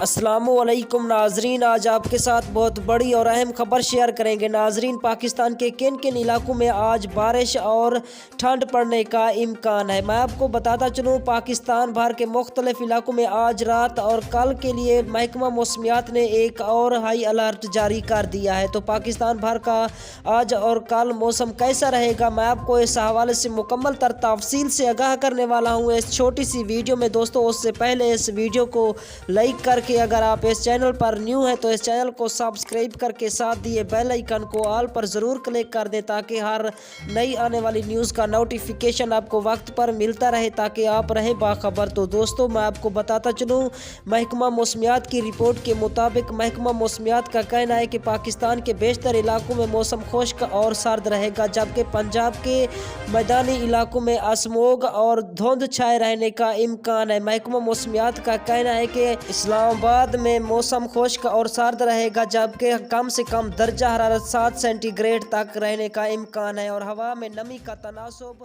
السلام علیکم ناظرین، آج آپ کے ساتھ بہت بڑی اور اہم خبر شیئر کریں گے۔ ناظرین، پاکستان کے کن کن علاقوں میں آج بارش اور ٹھنڈ پڑنے کا امکان ہے؟ میں آپ کو بتاتا چلوں، پاکستان بھر کے مختلف علاقوں میں آج رات اور کل کے لیے محکمہ موسمیات نے ایک اور ہائی الرٹ جاری کر دیا ہے۔ تو پاکستان بھر کا آج اور کل موسم کیسا رہے گا، میں آپ کو اس حوالے سے مکمل تفصیل سے آگاہ کرنے والا ہوں اس چھوٹی سی ویڈیو میں۔ دوستو، اس سے پہلے اس ویڈیو کو لائک کر کے اگر آپ اس چینل پر نیو ہیں تو اس چینل کو سبسکرائب کر کے ساتھ دیے بیل آئیکن کو آل پر ضرور کلک کر دیں تاکہ ہر نئی آنے والی نیوز کا نوٹیفیکیشن آپ کو وقت پر ملتا رہے، تاکہ آپ رہیں باخبر۔ تو دوستو، میں آپ کو بتاتا چلوں، محکمہ موسمیات کی رپورٹ کے مطابق محکمہ موسمیات کا کہنا ہے کہ پاکستان کے بیشتر علاقوں میں موسم خشک اور سرد رہے گا، جبکہ پنجاب کے میدانی علاقوں میں اسموگ اور دھند چھائے رہنے کا امکان ہے۔ محکمہ موسمیات کا کہنا ہے کہ اسلام آباد میں موسم خشک اور سرد رہے گا، جبکہ کم سے کم درجہ حرارت 7 سینٹی گریڈ تک رہنے کا امکان ہے اور ہوا میں نمی کا تناسب